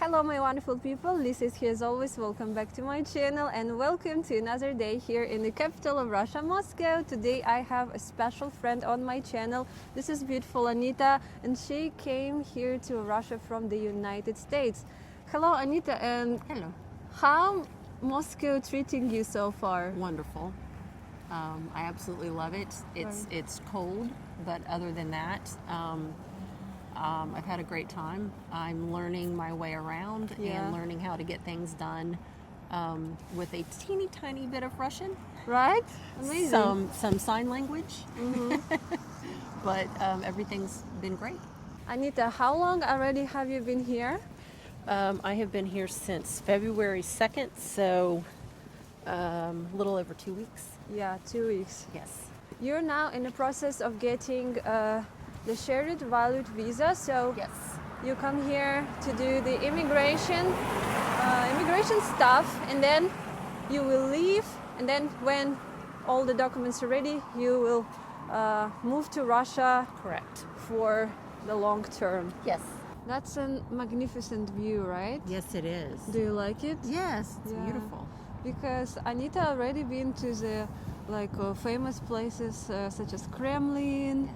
Hello my wonderful people, Lisa is here as always. Welcome back to my channel and welcome to another day here in the capital of Russia, Moscow. Today I have a special friend on my channel. This is beautiful Anita and she came here to Russia from the United States. Hello Anita, and hello. How Moscow treating you so far? Wonderful. I absolutely love it. It's cold, but other than that, I've had a great time. I'm learning my way around and learning how to get things done with a teeny tiny bit of Russian. Right? Amazing. Some sign language. But everything's been great. Anita, how long already have you been here? I have been here since February 2nd, so a little over 2 weeks. Yeah, 2 weeks. Yes. You're now in the process of getting the shared valued visa, so Yes. you come here to do the immigration stuff, and then you will leave, and then when all the documents are ready, you will move to Russia. Correct. For the long term. Yes. That's a magnificent view, right? Yes, it is. Do you like it? Yes, it's beautiful. Because Anita already been to the famous places such as Kremlin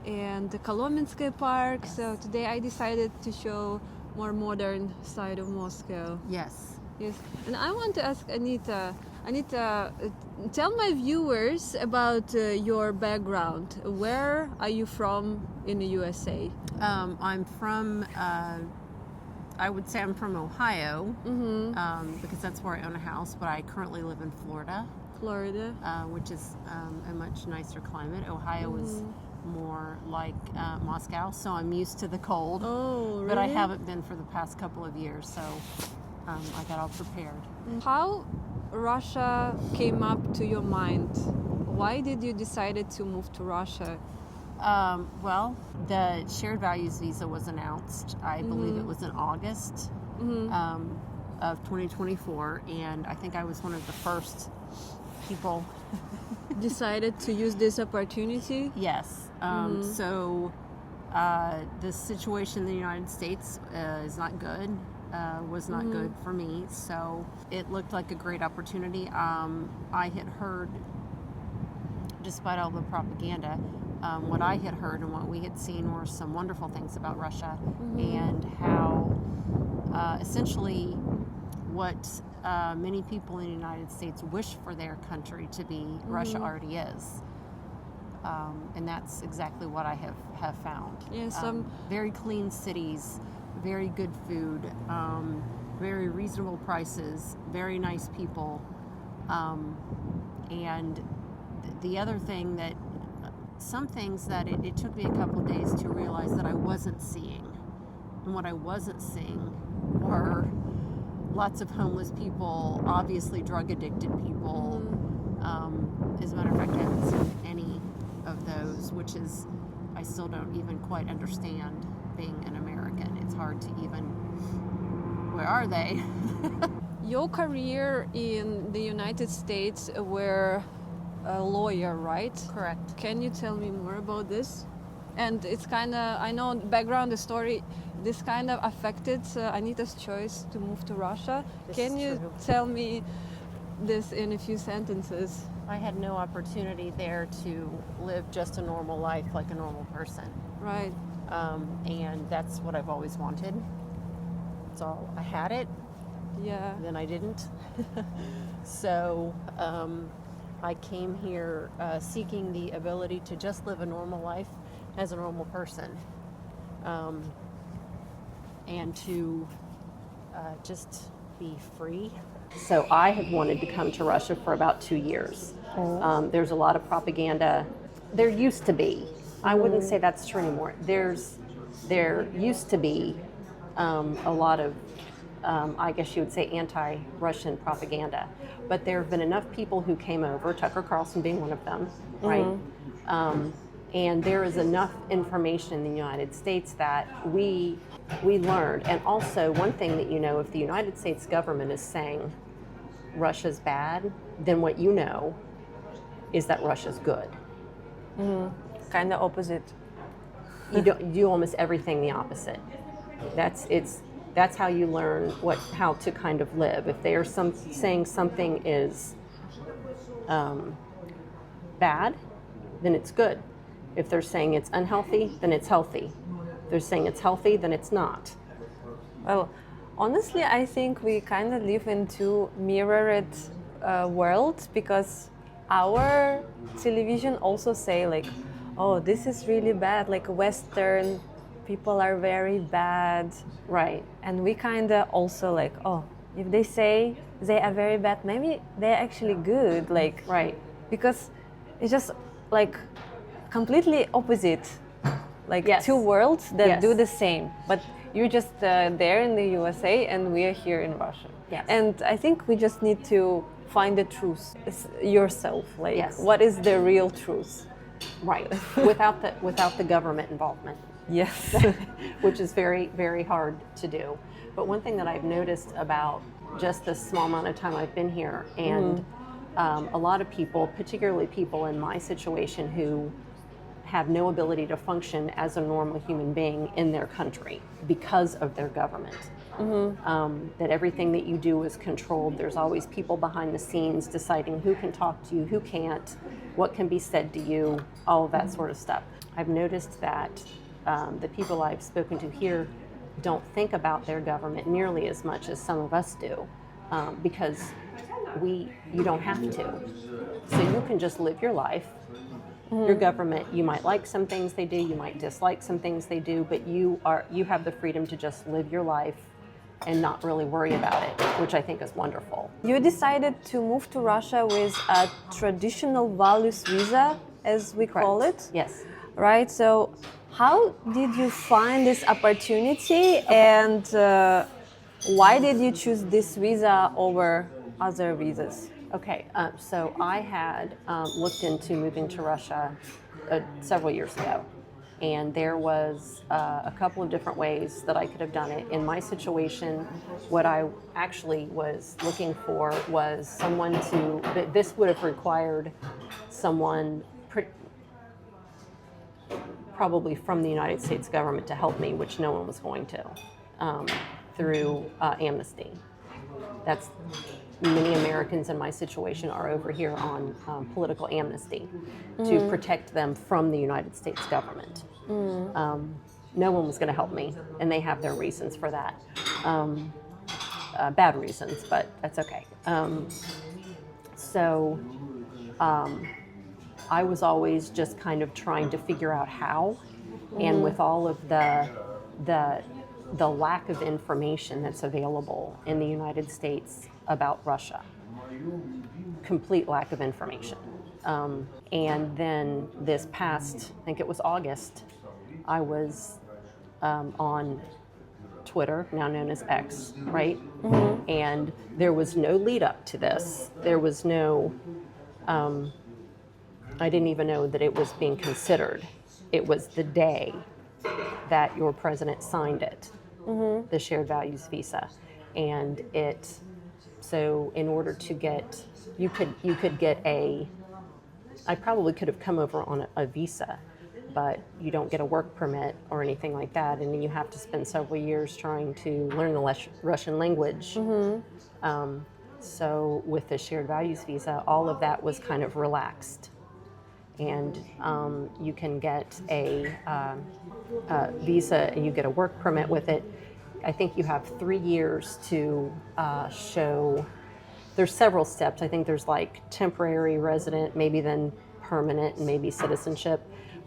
and the Kolomensky Park. Yes. So today I decided to show more modern side of Moscow. Yes. Yes, and I want to ask Anita. Anita, tell my viewers about your background. Where are you from in the USA? I'm from, I would say I'm from Ohio, because that's where I own a house, but I currently live in Florida. Florida. Which is a much nicer climate. Ohio is more like Moscow, so I'm used to the cold. Oh, really? But I haven't been for the past couple of years, so I got all prepared. How Russia came up to your mind? Why did you decide to move to Russia? Well, the shared values visa was announced, I believe it was in August of 2024, and I think I was one of the first people decided to use this opportunity. Yes. So the situation in the United States is not good, was not good for me, so it looked like a great opportunity. I had heard, despite all the propaganda, what I had heard and what we had seen were some wonderful things about Russia, and how essentially what many people in the United States wish for their country to be, Russia already is. And that's exactly what I have found. Yes, very clean cities, very good food, very reasonable prices, very nice people. And the other thing that, some things that it took me a couple of days to realize that I wasn't seeing. And what I wasn't seeing were lots of homeless people, obviously drug addicted people. As a matter of fact, I haven't seen any of those, which is, I still don't even quite understand being an American. It's hard to even, where are they? Your career in the United States were a lawyer, right? Correct. Can you tell me more about this? And it's kind of, I know background, the story, this kind of affected Anita's choice to move to Russia. Can you tell me this in a few sentences? I had no opportunity there to live just a normal life like a normal person. Right. And that's what I've always wanted. So I had it. Yeah. Then I didn't. So I came here seeking the ability to just live a normal life as a normal person, and to just be free. So I have wanted to come to Russia for about 2 years. There's a lot of propaganda. There used to be. I wouldn't say that's true anymore. There used to be a lot of, I guess you would say, anti-Russian propaganda. But there have been enough people who came over, Tucker Carlson being one of them, right? And there is enough information in the United States that we learned. And also, one thing that you know, if the United States government is saying Russia's bad, then what you know is that Russia's good. Kind of opposite. You do almost everything the opposite. That's That's how you learn how to kind of live. If they are saying something is bad, then it's good. If they're saying it's unhealthy, then it's healthy. If they're saying it's healthy, then it's not. Well, honestly, I think we kind of live in two mirrored worlds, because our television also say like, oh, this is really bad, like Western people are very bad. Right. And we kind of also like, oh, if they say they are very bad, maybe they're actually good. Like, right. Because it's just like completely opposite, like yes. two worlds that yes. do the same. But you're just there in the USA and we're here in Russia. Yes. And I think we just need to find the truth yourself. Like, yes. what is the real truth? Right. without the government involvement. Yes. Which is very, very hard to do. But one thing that I've noticed about just this small amount of time I've been here, and a lot of people, particularly people in my situation who have no ability to function as a normal human being in their country because of their government. That everything that you do is controlled. There's always people behind the scenes deciding who can talk to you, who can't, what can be said to you, all of that sort of stuff. I've noticed that the people I've spoken to here don't think about their government nearly as much as some of us do, because you don't have to. So you can just live your life. Your government, you might like some things they do, you might dislike some things they do, but you have the freedom to just live your life and not really worry about it, which I think is wonderful. You decided to move to Russia with a traditional values visa, as we call it. Yes. Right? So how did you find this opportunity, and why did you choose this visa over other visas? Okay, so I had looked into moving to Russia several years ago, and there was a couple of different ways that I could have done it. In my situation, what I actually was looking for was someone this would have required someone probably from the United States government to help me, which no one was going to, through amnesty. That's many Americans in my situation are over here on political amnesty to protect them from the United States government. No one was going to help me, and they have their reasons for that. Bad reasons, but that's okay. So I was always just kind of trying to figure out how, and with all of the lack of information that's available in the United States about Russia, complete lack of information. And then this past, I think it was August, I was on Twitter, now known as X, right? And there was no lead up to this. There was no, I didn't even know that it was being considered. It was the day that your president signed it, the shared values visa. And so in order to get, you could get I probably could have come over on a visa, but you don't get a work permit or anything like that, and then you have to spend several years trying to learn the Russian language. So with the shared values visa, all of that was kind of relaxed. And you can get a visa and you get a work permit with it. I think you have 3 years to show. There's several steps. I think there's like temporary resident, maybe then permanent, and maybe citizenship.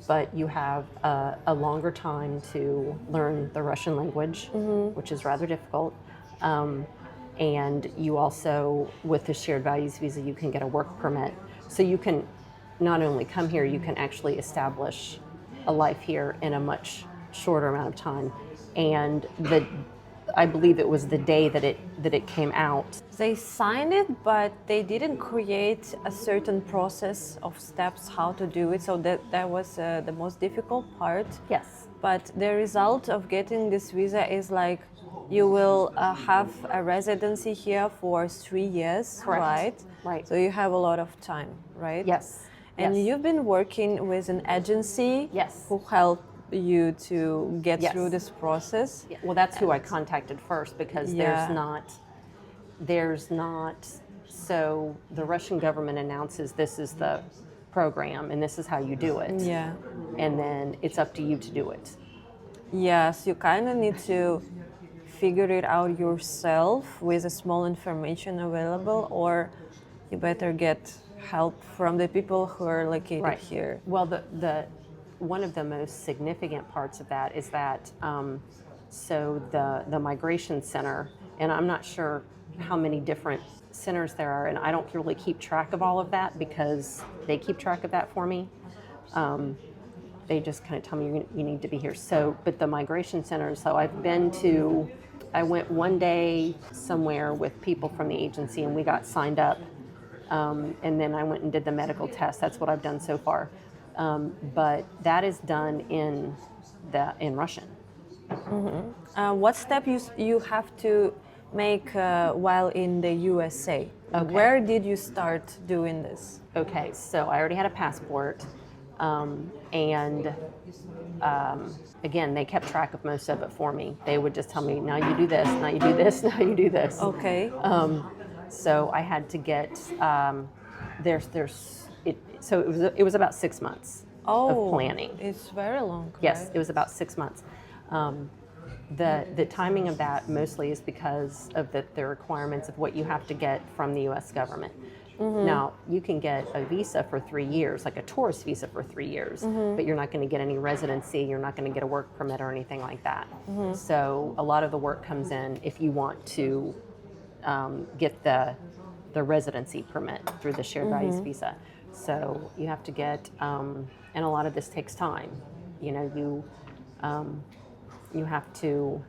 But you have a longer time to learn the Russian language, which is rather difficult. And you also, with the shared values visa, you can get a work permit. So you can not only come here, you can actually establish a life here in a much shorter amount of time. And I believe it was the day that it came out. They signed it, but they didn't create a certain process of steps how to do it. So that was the most difficult part. Yes. But the result of getting this visa is like you will have a residency here for 3 years, Correct. right? Right. So you have a lot of time, right? Yes. And yes. you've been working with an agency Yes. who helped you to get Yes. through this process. Yeah, well, that's who I contacted first because Yeah. there's not, so the Russian government announces this is the program and this is how you do it. Yeah. And then it's up to you to do it. Yes, you kind of need to figure it out yourself with the small information available, or you better get help from the people who are located here. Well, the one of the most significant parts of that is that so the migration center, and I'm not sure how many different centers there are, and I don't really keep track of all of that because they keep track of that for me. They just kind of tell me you need to be here. So, but the migration centers, so I went one day somewhere with people from the agency and we got signed up. And then I went and did the medical test. That's what I've done so far. But that is done in Russian. What step you have to make while in the USA? Okay. Where did you start doing this? Okay, so I already had a passport. And again, they kept track of most of it for me. They would just tell me, now you do this, now you do this, now you do this. Okay. So I had to get, so it was about 6 months of planning. It's very long. Yes, right? it was about 6 months. The timing of that mostly is because of the requirements of what you have to get from the U.S. government. Now, you can get a visa for 3 years, like a tourist visa for 3 years, but you're not going to get any residency, you're not going to get a work permit or anything like that. So a lot of the work comes in if you want to get the residency permit through the shared values visa. So you have to get, and a lot of this takes time. You know, you have to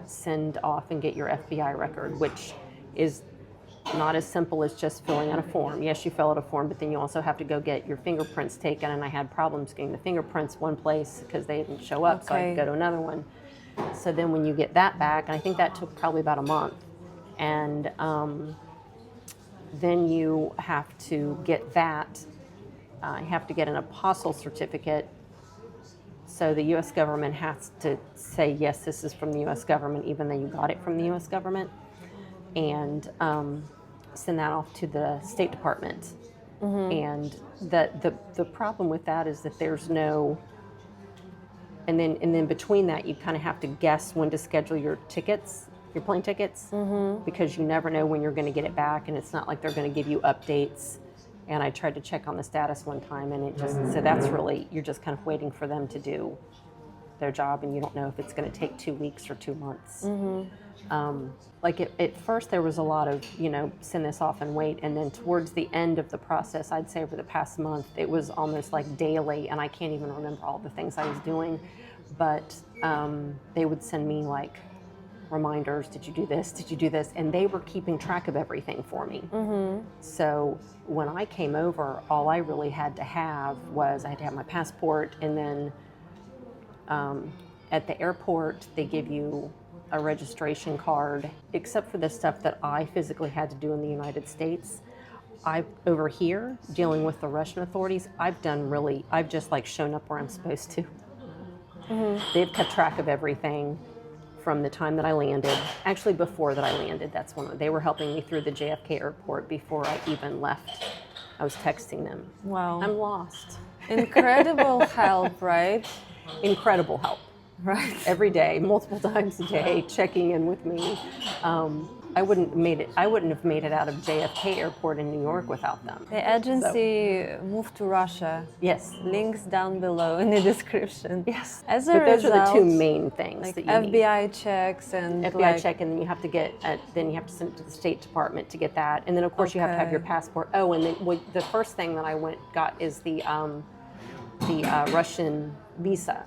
send off and get your FBI record, which is not as simple as just filling out a form. Yes, you fill out a form, but then you also have to go get your fingerprints taken, and I had problems getting the fingerprints one place because they didn't show up, so I had to go to another one. So then when you get that back, and I think that took probably about a month, and then you have to get that. You have to get an apostle certificate. So the U.S. government has to say, yes, this is from the U.S. government, even though you got it from the U.S. government, and send that off to the State Department. And the problem with that is that there's no, and then between that, you kind of have to guess when to schedule your tickets, your plane tickets, because you never know when you're going to get it back, and it's not like they're going to give you updates. And I tried to check on the status one time, and it just, so that's really, you're just kind of waiting for them to do their job, and you don't know if it's going to take 2 weeks or 2 months. Like at first there was a lot of, send this off and wait, and then towards the end of the process, I'd say over the past month, it was almost like daily, and I can't even remember all the things I was doing, but they would send me like reminders, did you do this, did you do this, and they were keeping track of everything for me. So when I came over, all I really had to have was, I had to have my passport, and then at the airport, they give you a registration card, except for the stuff that I physically had to do in the United States. Over here, dealing with the Russian authorities, I've just like shown up where I'm supposed to. They've kept track of everything from the time that I landed. Actually, before that I landed, that's when they were helping me through the JFK airport before I even left. I was texting them. Wow. I'm lost. Incredible help, right? Incredible help. Right. Every day, multiple times a day, checking in with me. I wouldn't have made it out of JFK Airport in New York without them. The agency moved to Russia. Yes. Links down below in the description. Yes. As a but those result, are the two main things like that you FBI need. checks and FBI check, and then you have to get, then you have to send it to the State Department to get that, and then of course you have to have your passport. Oh, and then the first thing that I got is the Russian visa.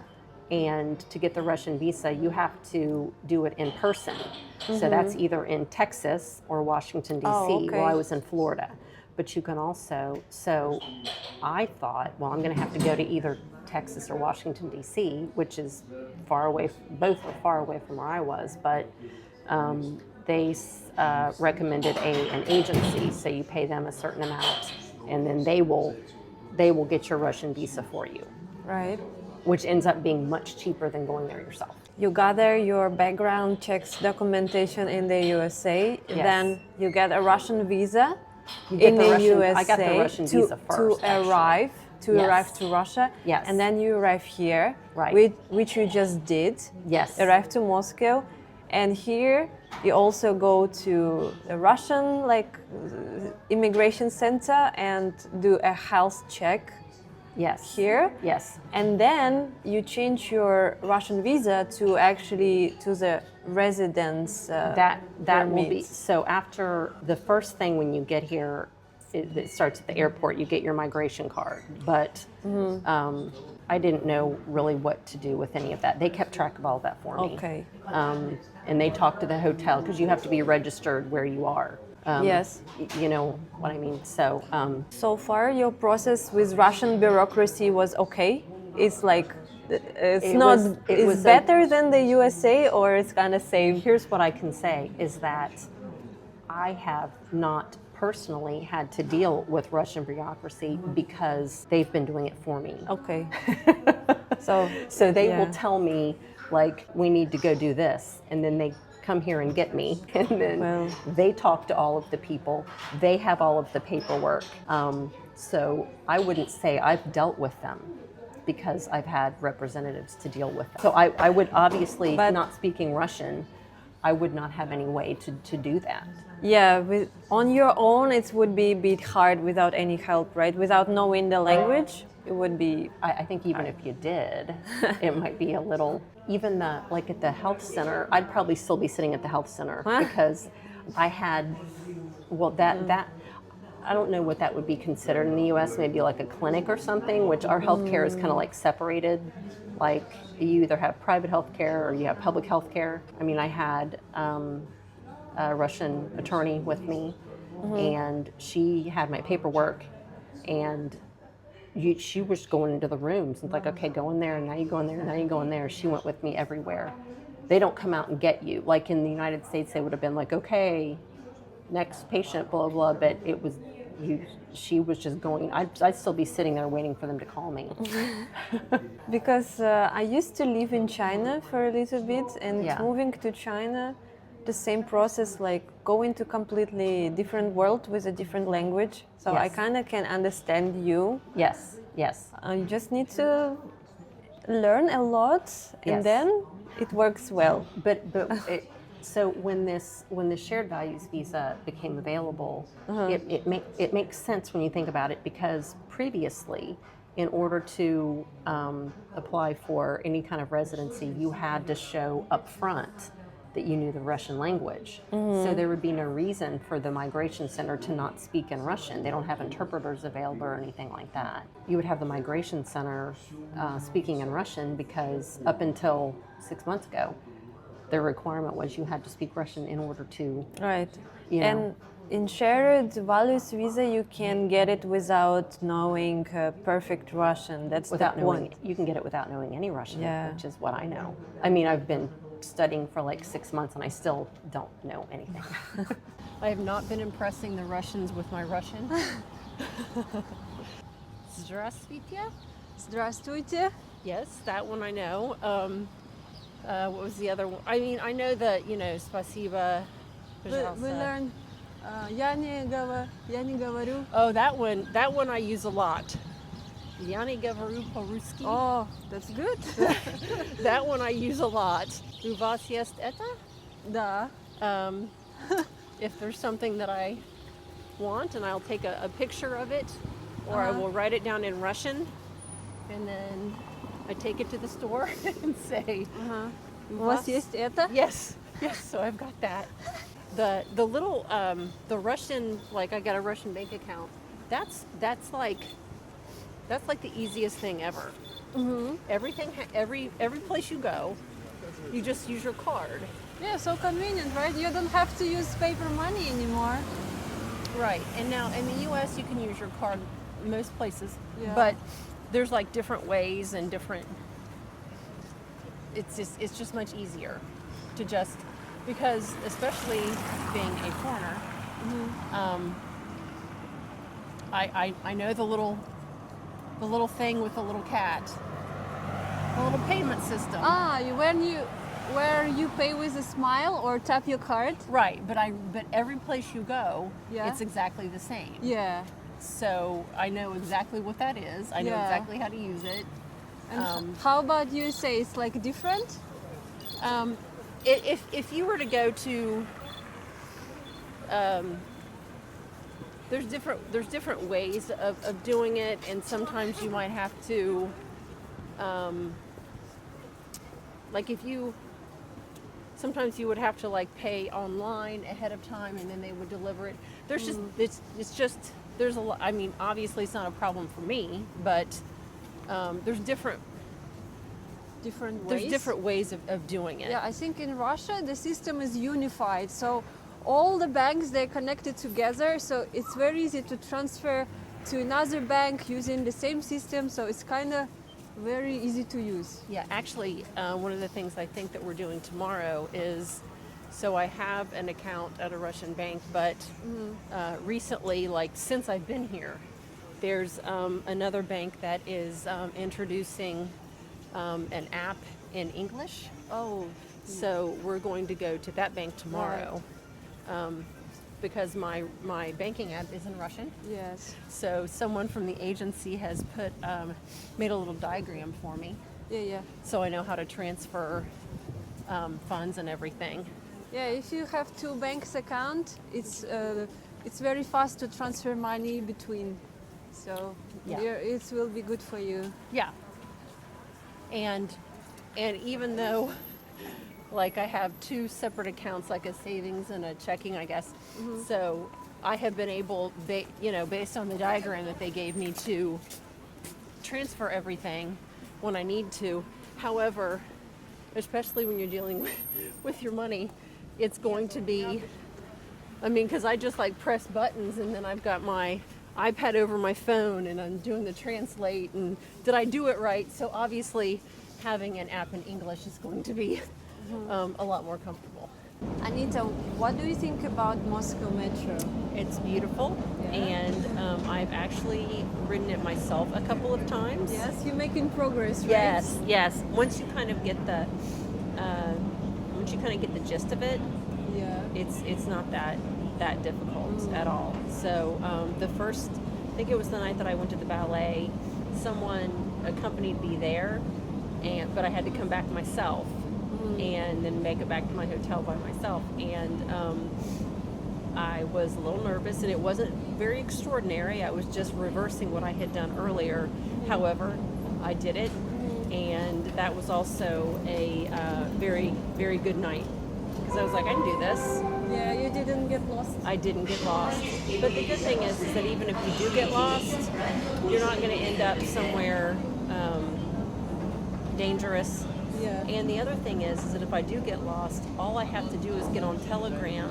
And to get the Russian visa, you have to do it in person. So that's either in Texas or Washington, D.C. Oh, okay. Well, I was in Florida. But you can also, so I thought, well, I'm going to have to go to either Texas or Washington, D.C., which is far away, both are far away from where I was. But they recommended an agency, so you pay them a certain amount, and then they will get your Russian visa for you. Right. which ends up being much cheaper than going there yourself. You gather your background checks documentation in the USA, Yes. then you get a Russian visa get in the the Russian- USA I got the Russian visa first, actually. to Yes. arrive to Russia. Yes. And then you arrive here, Right. which you just did. Yes. Arrive to Moscow, and here you also go to the Russian immigration center and do a health check. Yes. Here. Yes. And then you change your Russian visa to actually to the residence That will be permit. so. After the first thing when you get here, it starts at the airport. You get your migration card, but I didn't know really what to do with any of that. They kept track of all of that for me. Okay. And they talked to the hotel because you have to be registered where you are. Yes. You know what I mean. So So far, your process with Russian bureaucracy was okay. It's like It was better than the USA, or it's kind of same. here's what I can say is that I have not personally had to deal with Russian bureaucracy because they've been doing it for me. Okay. So they Yeah. will tell me, like, we need to go do this, and then they come here and get me, and then Well. they talk to all of the people. They have all of the paperwork. So I wouldn't say I've dealt with them because I've had representatives to deal with them. So I would obviously, But- not speaking Russian, I would not have any way to do that. Yeah, on your own, it would be a bit hard without any help, right? Without knowing the language, it would be. I think even if you did, it might be a little, even like at the health center, I'd probably still be sitting at the health center because I had, well, that, I don't know what that would be considered in the US, maybe like a clinic or something, which our healthcare is kind of like separated. Like you either have private healthcare or you have public healthcare. I mean, I had a Russian attorney with me and she had my paperwork and she was going into the rooms and like, okay, go in there, and now you go in there, and now you go in there. She went with me everywhere. They don't come out and get you. Like in the United States, they would have been like, okay, next patient, blah, blah, but it was, she was just going, I'd still be sitting there waiting for them to call me. Because I used to live in China for a little bit, and Yeah. moving to China, the same process, like going to completely different world with a different language. So I Yes. kind of can understand you. Yes, yes. You just need to learn a lot, and Yes. then it works well. But so when the shared values visa became available, it makes sense when you think about it, because previously, in order to apply for any kind of residency, you had to show up front that you knew the Russian language. So there would be no reason for the migration center to not speak in Russian. They don't have interpreters available or anything like that. You would have the migration center speaking in Russian because up until 6 months ago, the requirement was you had to speak Russian in order to, Right. you know. And in shared values visa, you can get it without knowing perfect Russian. That's without the knowing, point. you can get it without knowing any Russian, Yeah. which is what I know. I mean, I've been studying for like 6 months and I still don't know anything. I have not been impressing the Russians with my Russian. Здравствуйте. Здравствуйте. Yes, that one I know. What was the other one? I mean, I know the, спасибо, We пожалуйста. learn. Я не говорю. Oh, that one I use a lot. Я не говорю по-русски. Oh, that's good. That one I use a lot. У вас есть это? Да. If there's something that I want, and I'll take a picture of it, or I will write it down in Russian, and then I take it to the store and say, У вас есть это? yes, so I've got that. The little, the Russian, like I got a Russian bank account, that's like the easiest thing ever. Everything, every place you go, you just use your card. Yeah, so convenient, right? You don't have to use paper money anymore. Right, and now in the U.S. you can use your card most places, Yeah. but there's like different ways and different. It's just much easier to just, because especially being a foreigner, I know the little thing with the little cat. a little payment system. Where you pay with a smile or tap your card? Right, but every place you go, Yeah. it's exactly the same. Yeah. So I know exactly what that is. I know Yeah. exactly how to use it. And how about USA? It's like different? If you were to go to, there's different ways of doing it, and sometimes you might have to, like sometimes you would have to like pay online ahead of time, and then they would deliver it. There's just it's just there's a lot. I mean, obviously it's not a problem for me, but there's different ways of doing it. Yeah, I think in Russia the system is unified. So all the banks, they're connected together. So it's very easy to transfer to another bank using the same system. So it's kind of very easy to use. Yeah, actually, one of the things I think that we're doing tomorrow is, so I have an account at a Russian bank, but recently, like since I've been here, there's another bank that is introducing an app in English. Oh. So we're going to go to that bank tomorrow. Because my banking app is in Russian. Yes. So someone from the agency has made a little diagram for me. Yeah. So I know how to transfer funds and everything. Yeah, if you have two banks account, it's very fast to transfer money between. So it will be good for you. Yeah. And even though, like, I have two separate accounts, like a savings and a checking, I guess. So I have been able, based on the diagram that they gave me, to transfer everything when I need to. However, especially when you're dealing with your money, it's going to be, because I just like press buttons, and then I've got my iPad over my phone and I'm doing the translate, and did I do it right? So obviously having an app in English is going to be a lot more comfortable. Anita, what do you think about Moscow Metro? It's beautiful, and I've actually ridden it myself a couple of times. Yes, you're making progress, right? Yes. Once you kind of get the gist of it, it's not that difficult at all. So the first, I think it was the night that I went to the ballet, someone accompanied me there, but I had to come back myself. And then make it back to my hotel by myself. And I was a little nervous, and it wasn't very extraordinary. I was just reversing what I had done earlier. However, I did it, and that was also a very, very good night, because I was like, I can do this. Yeah, you didn't get lost. I didn't get lost. But the good thing is that even if you do get lost, you're not going to end up somewhere dangerous. Yeah. And the other thing is that if I do get lost, all I have to do is get on Telegram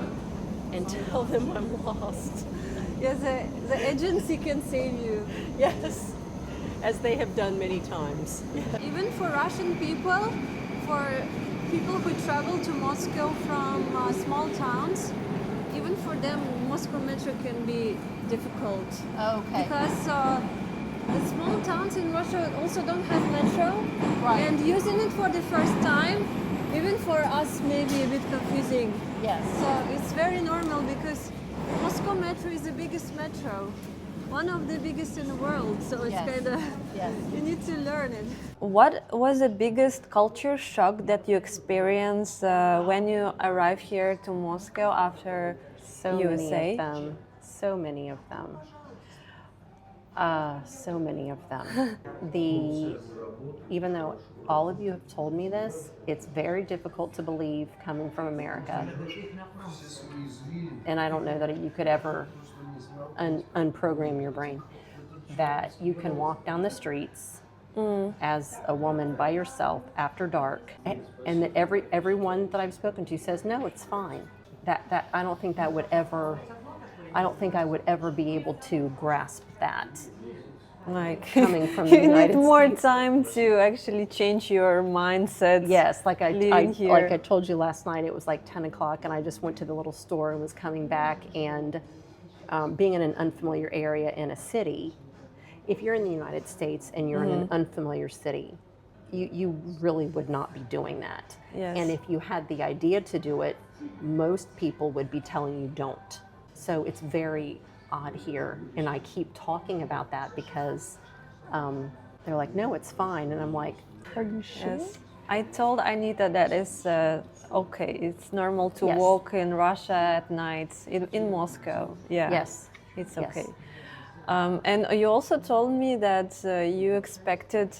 and tell them I'm lost. Yes, the agency can save you. Yes, as they have done many times. Even for Russian people, for people who travel to Moscow from small towns, even for them, Moscow Metro can be difficult. Okay. Because the small towns in Russia also don't have metro, Right. And using it for the first time, even for us, may be a bit confusing. Yes. So it's very normal, because Moscow Metro is the biggest metro, one of the biggest in the world. So it's kind of, you need to learn it. What was the biggest culture shock that you experienced when you arrived here to Moscow after So USA? many of them. So many of them. Even though all of you have told me this, it's very difficult to believe coming from America. And I don't know that you could ever unprogram your brain, that you can walk down the streets as a woman by yourself after dark, and that everyone that I've spoken to says, no, it's fine. That I don't think I would ever be able to grasp that. Like coming from the you United need more States. time to actually change your mindset. Yes, like I here. told you last night, it was like 10 o'clock, and I just went to the little store and was coming back, and being in an unfamiliar area in a city, if you're in the United States and you're in an unfamiliar city, you really would not be doing that. Yes. And if you had the idea to do it, most people would be telling you don't. So it's very odd here. And I keep talking about that because they're like, no, it's fine. And I'm like, are you sure? Yes. I told Anita that it's okay. It's normal to Yes. walk in Russia at night in Moscow. Yeah. Yes. It's Yes. okay. And you also told me that you expected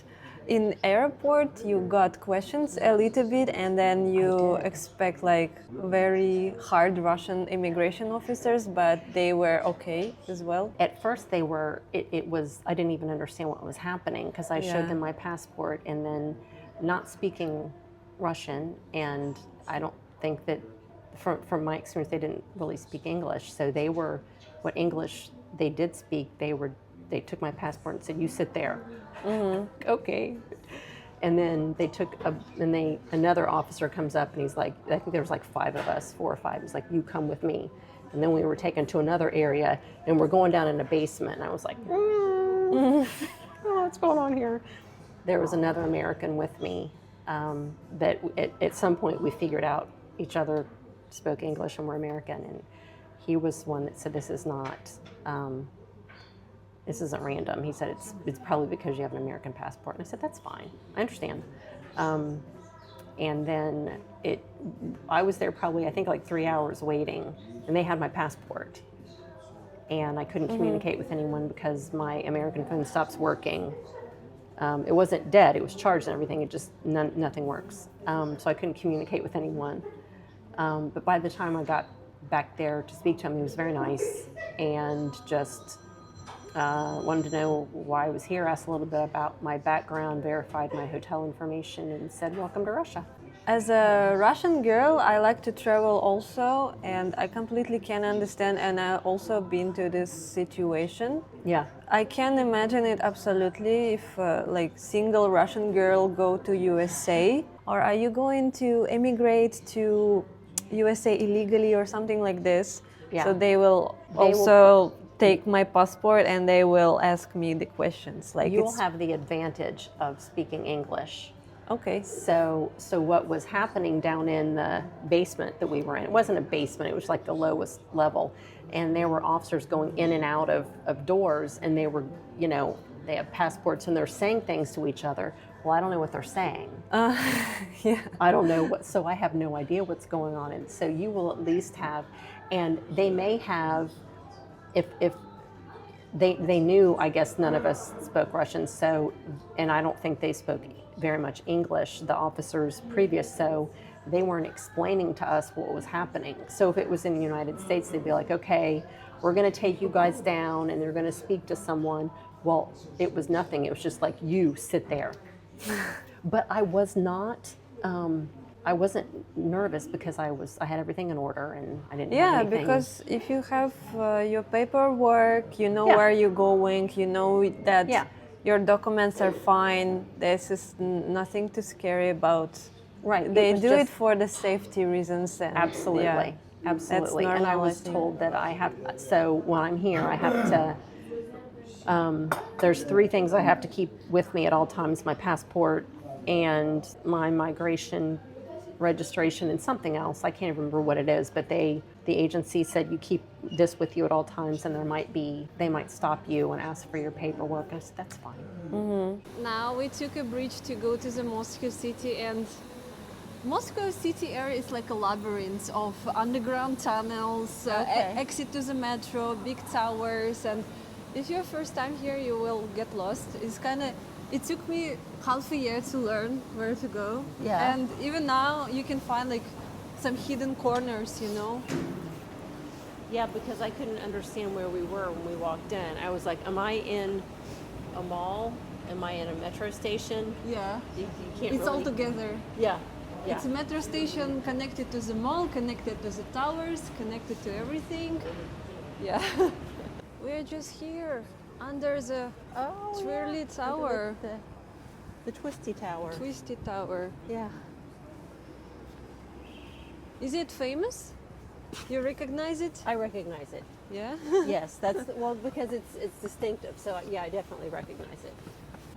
in airport you got questions a little bit, and then you did. expect like very hard Russian immigration officers, but they were okay as well. At first they were, it was, I didn't even understand what was happening because I showed them my passport and then not speaking Russian, and I don't think that, from my experience, they didn't really speak English. So they were, what English they did speak, they took my passport and said, you sit there. Okay. And then they took another officer comes up and he's like, I think there was like 5 of us, 4 or 5. He's like, you come with me. And then we were taken to another area and we're going down in a basement. And I was like, oh, what's going on here? There was another American with me that at some point we figured out each other spoke English and we're American. And he was one that said, this isn't random. He said, it's probably because you have an American passport. And I said, that's fine. I understand. And then I was there probably, I think like 3 hours waiting, and they had my passport. And I couldn't communicate with anyone because my American phone stops working. It wasn't dead, it was charged and everything, it just, nothing works. So I couldn't communicate with anyone. But by the time I got back there to speak to him, he was very nice and just wanted to know why I was here, asked a little bit about my background, verified my hotel information, and said, welcome to Russia. As a Russian girl, I like to travel also, and I completely can understand, and I've also been to this situation. Yeah. I can imagine it absolutely if like single Russian girl go to USA, or are you going to emigrate to USA illegally or something like this? Yeah. So they will also take my passport and they will ask me the questions. Like you'll have the advantage of speaking English. Okay. So what was happening down in the basement that we were in, it wasn't a basement, it was like the lowest level. And there were officers going in and out of doors, and they were, they have passports and they're saying things to each other. Well, I don't know what they're saying. Yeah. I don't know so I have no idea what's going on. And so you will at least have, and they may have, if they knew, I guess none of us spoke Russian, so, and I don't think they spoke very much English, the officers previous, so they weren't explaining to us what was happening. So if it was in the United States, they'd be like, okay, we're going to take you guys down and they're going to speak to someone. Well, it was nothing. It was just like, you sit there. But I was not, I wasn't nervous because I had everything in order and I didn't have anything. Because if you have your paperwork, you know Yeah. where you're going, you know that Yeah. your documents are fine. This is nothing too scary about. Right. They was do just- it for the safety reasons. And Absolutely. yeah, Absolutely. That's And I normal, was I think. told that I have, so when I'm here, I have to, there's 3 things I have to keep with me at all times: my passport and my migration registration and something else. I can't remember what it is, but the agency said you keep this with you at all times, and they might stop you and ask for your paperwork. I said, that's fine. Mm-hmm. Now we took a bridge to go to the Moscow city, and Moscow city area is like a labyrinth of underground tunnels, exit to the metro, big towers, and if you're first time here, you will get lost. It took me half a year to learn where to go. Yeah. And even now you can find like some hidden corners, Yeah, because I couldn't understand where we were when we walked in. I was like, am I in a mall? Am I in a metro station? Yeah. You can't It's really... all together. Yeah. Yeah. It's a metro station connected to the mall, connected to the towers, connected to everything. Yeah. We're just here under the Twirly Tower. The Twisty Tower. Twisty Tower. Yeah. Is it famous? You recognize it? I recognize it. Yeah. Yes, that's because it's distinctive. So yeah, I definitely recognize it.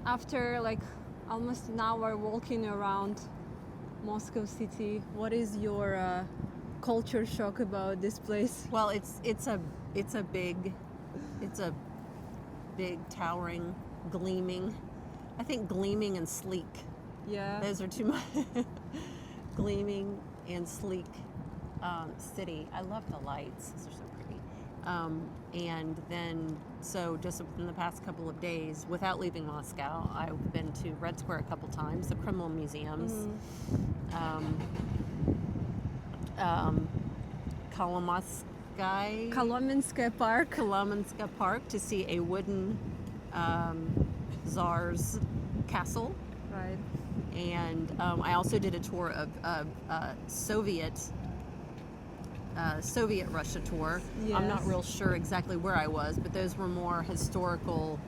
After like almost an hour walking around Moscow city. What is your culture shock about this place? Well, it's a big towering, gleaming. I think gleaming and sleek. Yeah. Those are two gleaming and sleek city. I love the lights. They're so pretty. And then, so just in the past couple of days, without leaving Moscow, I've been to Red Square a couple times, the criminal museums, Kolomenskaya Park to see a wooden Tsar's castle. Right. And I also did a tour of Soviet Russia tour. Yes. I'm not real sure exactly where I was, but those were more historical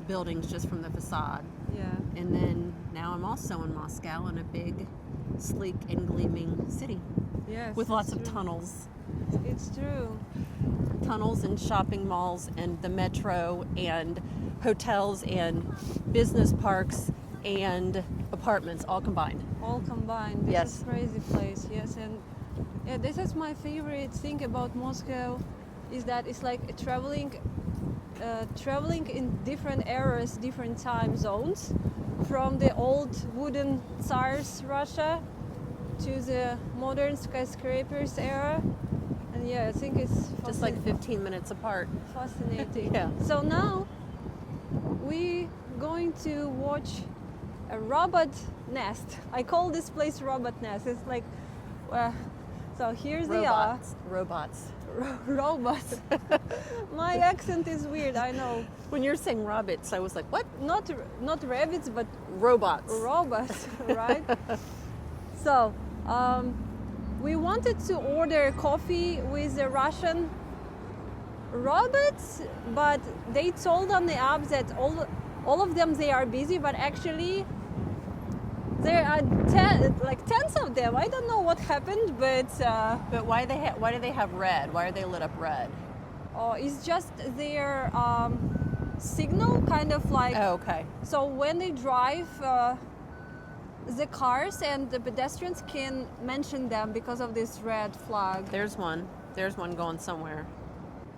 buildings just from the facade. Yeah. And then now I'm also in Moscow, in a big, sleek and gleaming city. Yes. With lots it's of true. tunnels. It's true. Tunnels and shopping malls and the metro and hotels and business parks and apartments all combined. All combined. This Yes. is a crazy place. Yes, and yeah, this is my favorite thing about Moscow, is that it's like traveling in different eras, different time zones, from the old wooden Tsars Russia to the modern skyscrapers era. And yeah, I think it's Just like 15 minutes apart. fascinating. Yeah. So now we going to watch a robot nest. I call this place robot nest. It's like, so here's Robots. robots. My accent is weird, I know. When you're saying robots, I was like, what? Not rabbits, but Robots. robots, right? So, we wanted to order coffee with the Russian robots, but they told on the app that all of them, they are busy, but actually there are tens of them. I don't know what happened, but But why do they have red? Why are they lit up red? it's just their signal, kind of like. Oh, okay. So when they drive, the cars and the pedestrians can mention them because of this red flag. There's one going somewhere.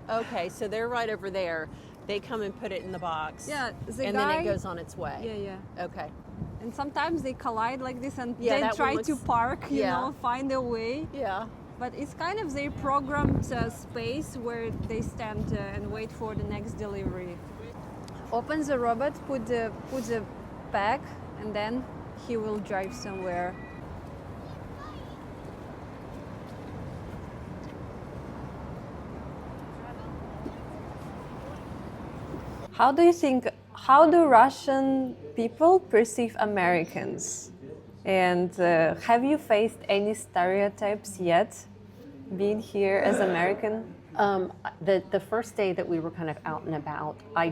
Okay, so they're right over there. They come and put it in the box. Yeah, and then it goes on its way. Yeah, yeah. Okay. And sometimes they collide like this, and Yeah, they that try one to looks- park, you yeah. know, find a way. Yeah. But it's kind of their programmed space where they stand and wait for the next delivery. Open the robot, put the bag, and then he will drive somewhere. How do Russian people perceive Americans? And have you faced any stereotypes yet, being here as American? The first day that we were kind of out and about, I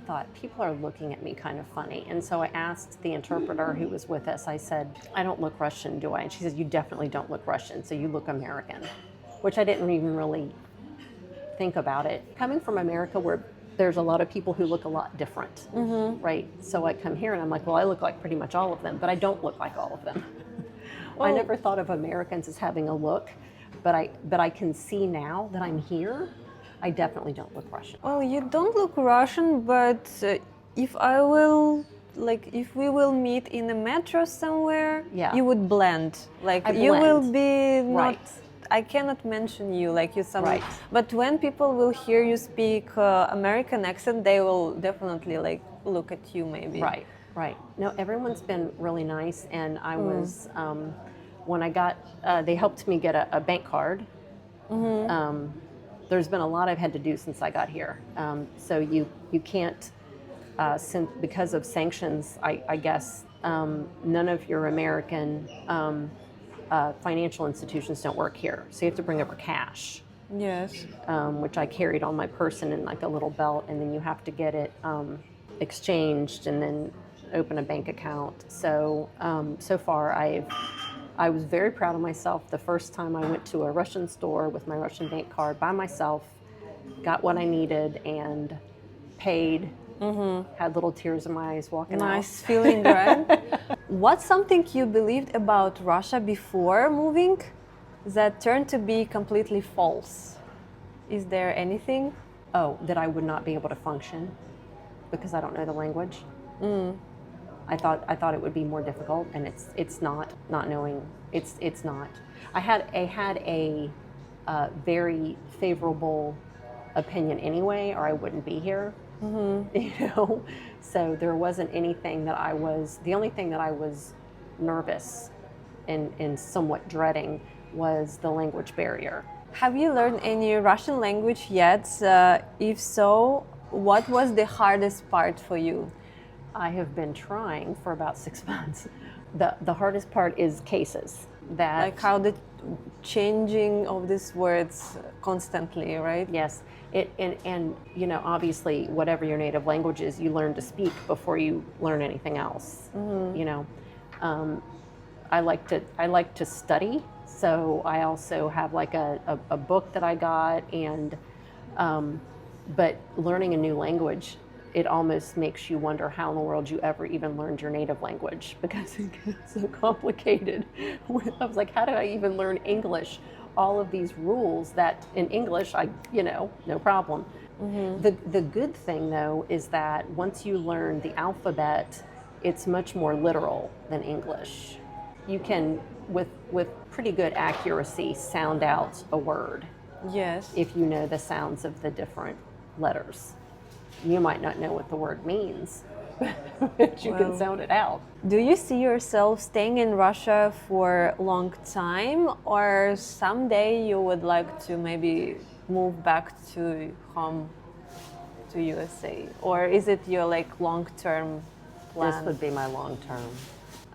thought people are looking at me kind of funny, and so I asked the interpreter who was with us. I said, "I don't look Russian, do I?" And she says, "You definitely don't look Russian, so you look American," which I didn't even really think about it. Coming from America, where there's a lot of people who look a lot different, right? So I come here and I'm like, well, I look like pretty much all of them, but I don't look like all of them. I never thought of Americans as having a look, but I can see now that I'm here, I definitely don't look Russian. Well, you don't look Russian, but if we will meet in a metro somewhere, Yeah. you would blend. Like I you will blend. be not. Right. I cannot mention you like you someone. Right. But when people will hear you speak American accent, they will definitely like look at you maybe. Right, right. No, everyone's been really nice, and I was when I got they helped me get a bank card. There's been a lot I've had to do since I got here. So you can't because of sanctions. I guess none of your American financial institutions don't work here, so you have to bring over cash. Yes. Which I carried on my person in like a little belt, and then you have to get it exchanged and then open a bank account. So so far I was very proud of myself. The first time I went to a Russian store with my Russian bank card by myself, got what I needed, and paid Had little tears in my eyes walking Nice feeling, right? What's something you believed about Russia before moving that turned to be completely false? Is there anything? out. Oh, that I would not be able to function because I don't know the language. I thought it would be more difficult, and it's not. Not knowing, it's not. I had a very favorable opinion anyway, or I wouldn't be here. You know, so there wasn't anything that I was. The only thing that I was nervous and somewhat dreading was the language barrier. Have you learned any Russian language yet? If so, what was the hardest part for you? I have been trying for about 6 months. The hardest part is cases. That Like how the changing of these words constantly, right? yes, and you know, obviously whatever your native language is, you learn to speak before you learn anything else. You know, I like to study, so I also have like a book that I got, and but learning a new language, it almost makes you wonder how in the world you ever even learned your native language, because it gets so complicated. I was like, how did I even learn English? All of these rules that in English, no problem. The good thing though is that once you learn the alphabet, it's much more literal than English. You can, with pretty good accuracy, sound out a word Yes. if you know the sounds of the different letters. You might not know what the word means, but you can sound it out. Do you see yourself staying in Russia for a long time, or someday you would like to maybe move back to home, to USA? Or is it your like long-term plan? This would be my long term.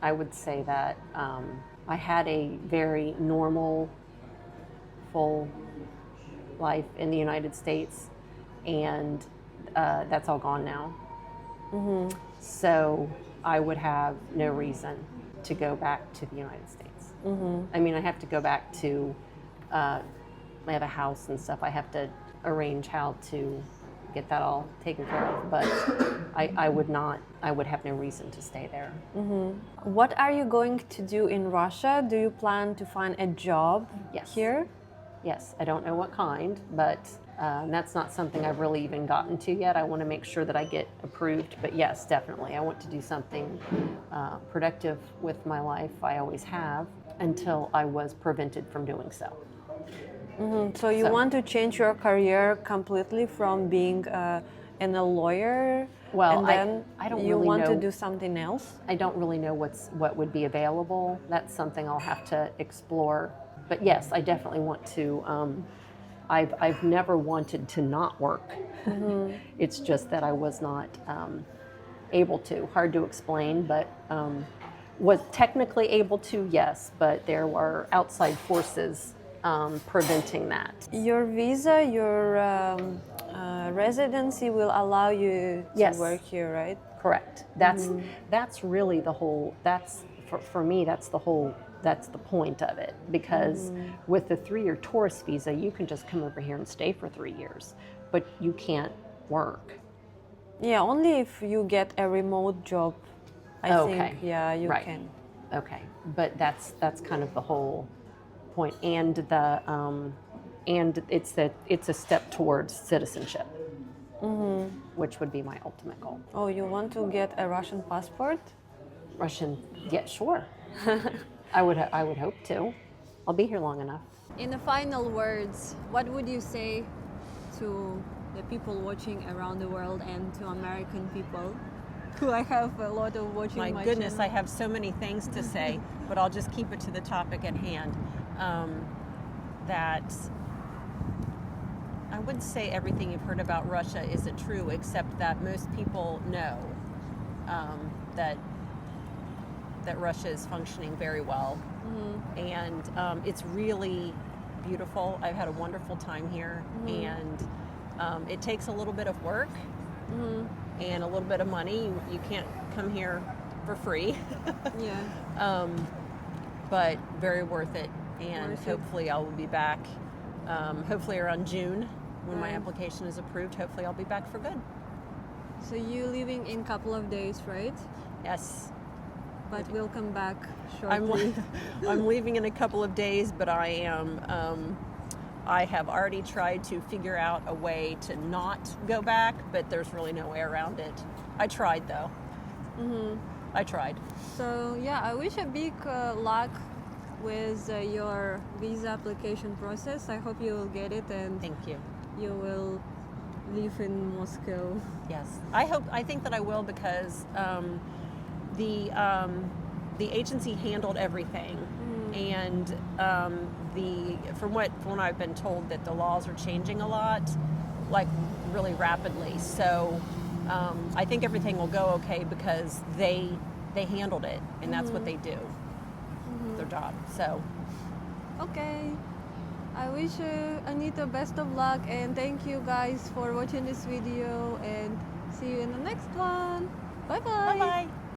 I would say that I had a very normal, full life in the United States, and that's all gone now. So I would have no reason to go back to the United States. I mean, I have to go back to, I have a house and stuff. I have to arrange how to get that all taken care of, but I would have no reason to stay there. What are you going to do in Russia? Do you plan to find a job Yes. here? Yes, I don't know what kind, but that's not something I've really even gotten to yet. I want to make sure that I get approved, but yes, definitely. I want to do something productive with my life. I always have, until I was prevented from doing so. So you want to change your career completely from being a lawyer, Well, and then I don't you really want to know. do something else? I don't really know what would be available. That's something I'll have to explore. But yes, I definitely want to. I've never wanted to not work. It's just that I was not able to. Hard to explain, but was technically able to, yes. But there were outside forces preventing that. Your visa, your residency will allow you to Yes. work here, right? Correct. That's really the whole. That's for me. That's the point of it, because with the 3-year tourist visa, you can just come over here and stay for 3 years, but you can't work. Yeah, only if you get a remote job, I think. Yeah, you Right. can. Okay, but that's kind of the whole point, and it's a step towards citizenship, which would be my ultimate goal. Oh, you want to get a Russian passport? Russian, yeah, sure. I would hope to. I'll be here long enough. In the final words, what would you say to the people watching around the world and to American people, who I have a lot of watching My goodness, I have so many things to say, but I'll just keep it to the topic at hand. That I wouldn't say everything you've heard about Russia isn't true, except that most people know that Russia is functioning very well, and it's really beautiful. I've had a wonderful time here, and it takes a little bit of work and a little bit of money. You can't come here for free. Yeah. But very worth it, and Worth it. hopefully I will be back. Hopefully around June, when my application is approved. Hopefully I'll be back for good. So you leaving in couple of days, right? Yes. But we'll come back I'm, shortly. I'm leaving in a couple of days, but I am. I have already tried to figure out a way to not go back, but there's really no way around it. I tried though. I tried. So yeah, I wish a big luck with your visa application process. I hope you will get it and Thank you. you will live in Moscow. Yes, I think that I will because the agency handled everything, and from what I've been told that the laws are changing a lot, like really rapidly. So I think everything will go okay because they handled it, and that's what they do, their job. So Okay. I wish Anita best of luck and thank you guys for watching this video and see you in the next one. Bye bye. bye bye.